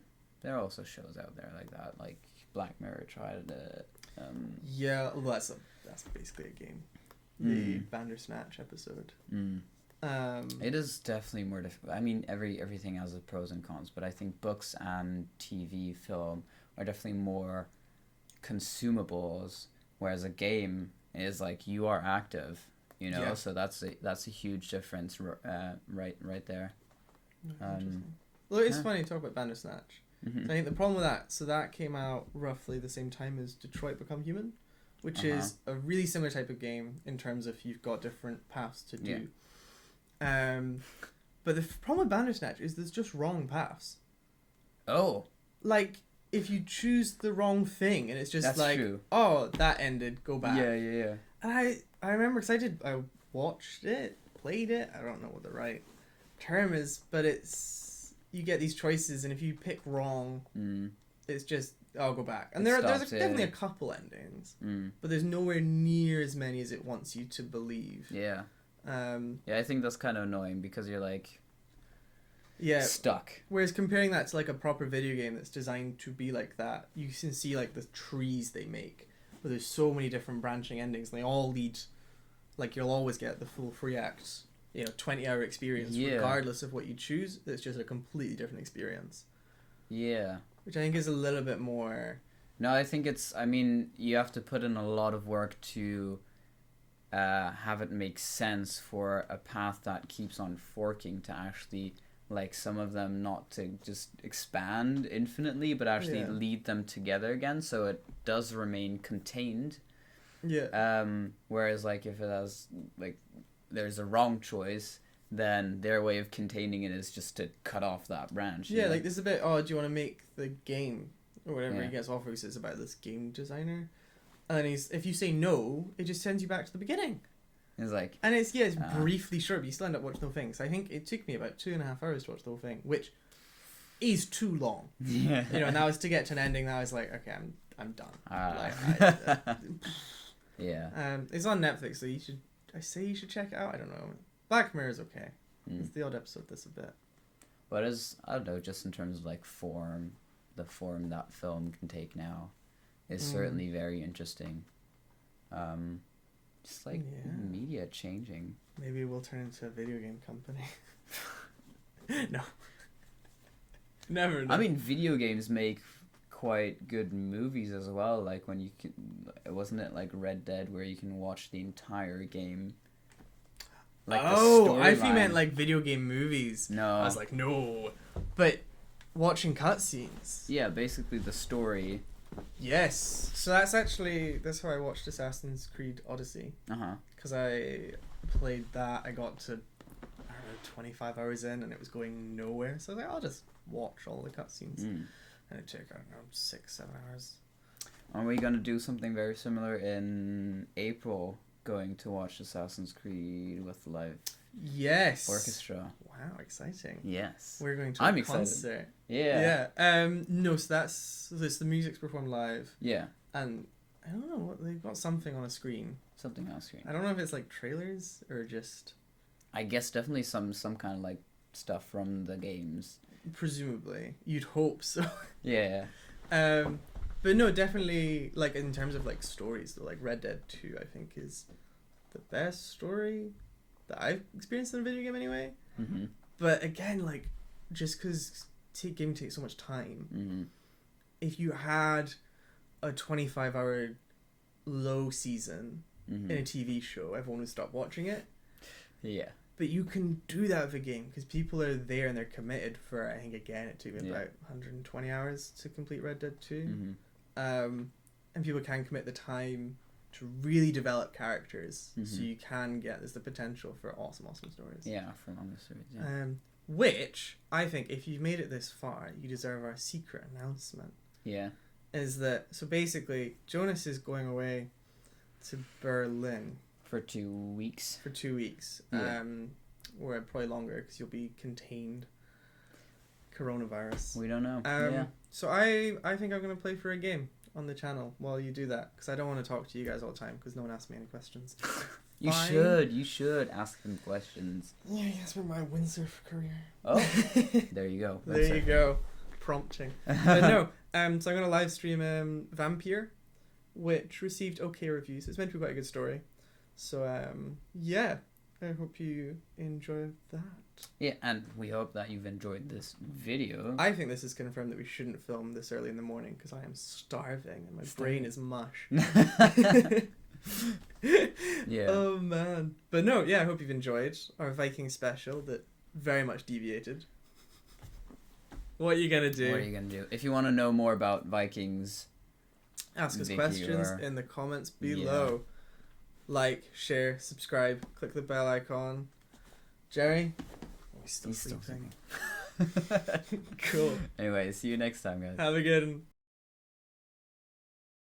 are also shows out there like that, like Black Mirror tried to. Yeah, well, that's basically a game. The Bandersnatch episode. It is definitely more difficult. I mean, everything has its pros and cons, but I think books and TV, film are definitely more consumables, whereas a game is like you are active, you know. Yeah. So that's a huge difference, right there. Well, it's funny to talk about Bandersnatch. Mm-hmm. I think the problem with that, so that came out roughly the same time as Detroit Become Human, which is a really similar type of game in terms of you've got different paths to do. Yeah. But the problem with Bandersnatch is there's just wrong paths. Oh. Like, if you choose the wrong thing and it's just That's like, true. Oh, that ended, go back. Yeah. And I remember because I watched it, played it, I don't know what the right term is, but you get these choices and if you pick wrong, it's just, I'll go back. And there's definitely a couple endings, but there's nowhere near as many as it wants you to believe. Yeah. I think that's kind of annoying because you're like stuck. Whereas comparing that to like a proper video game that's designed to be like that, you can see like the trees they make where there's so many different branching endings and they all lead, like you'll always get the full free act, 20-hour experience regardless of what you choose. It's just a completely different experience. Yeah. Which I think is a little bit more... No, I think you have to put in a lot of work to have it make sense for a path that keeps on forking to actually, like, some of them not to just expand infinitely, but actually lead them together again, so it does remain contained. Yeah. Whereas, like, if it has, like, there's a wrong choice, then their way of containing it is just to cut off that branch. Yeah, like, there's a bit, do you want to make the game, or whatever he gets offered, it's about this game designer. And then if you say no, it just sends you back to the beginning. It's like... And it's briefly short, but you still end up watching the whole thing. So I think it took me about 2.5 hours to watch the whole thing, which is too long. Yeah. And that was to get to an ending that I was like, okay, I'm done. Yeah. It's on Netflix, so you should check it out. I don't know. Black Mirror is okay. It's the odd episode that's a bit... But I don't know, just in terms of like form, the form that film can take now is certainly very interesting. Just like media changing. Maybe we'll turn into a video game company. No. Never. I mean, video games make quite good movies as well. Like when wasn't it like Red Dead where you can watch the entire game? Like I thought you meant like video game movies. No. I was like, no. But watching cutscenes. Yeah, basically the story. Yes. So that's how I watched Assassin's Creed Odyssey. Because I played that. I got to, 25 hours in and it was going nowhere. So I was like, I'll just watch all the cutscenes. And it took, 6-7 hours. Are we going to do something very similar in April? Going to watch Assassin's Creed with live orchestra. Wow, exciting. Yes. We're going to a concert. Excited. Yeah. No, so that's the music's performed live. Yeah. And I don't know what they've got something on a screen. Something on a screen. I don't know if it's like trailers or just I guess definitely some kind of like stuff from the games. Presumably. You'd hope so. Yeah. But no, definitely, like, in terms of, like, stories, though, like, Red Dead 2, I think, is the best story that I've experienced in a video game anyway. Mm-hmm. But, again, like, just because game takes so much time, if you had a 25-hour low season in a TV show, everyone would stop watching it. Yeah. But you can do that with a game, because people are there and they're committed for, I think, again, it took me about 120 hours to complete Red Dead 2. Mm-hmm. And people can commit the time to really develop characters, so you can there's the potential for awesome stories. Yeah, for longer stories. Yeah. Which I think if you've made it this far, you deserve our secret announcement. Yeah. Is that so? Basically, Jonas is going away to Berlin for 2 weeks. For 2 weeks. Yeah. Or probably longer because you'll be contained. Coronavirus. We don't know. So I think I'm going to play for a game on the channel while you do that, because I don't want to talk to you guys all the time because no one asks me any questions. You should ask them questions. Yeah, that's my windsurf career. Oh, there you go. There you go. Prompting. But no, so I'm going to live stream Vampire, which received okay reviews. It's meant to be quite a good story. So, I hope you enjoyed that. Yeah, and we hope that you've enjoyed this video. I think this is confirmed that we shouldn't film this early in the morning because I am starving and my brain is mush. Yeah. Oh man. But no, yeah, I hope you've enjoyed our Viking special that very much deviated. What are you gonna do? If you want to know more about Vikings, ask us questions in the comments below. Yeah. Like, share, subscribe, click the bell icon. Jerry? He's still sleeping. Cool. Anyway, see you next time, guys. Have a good one.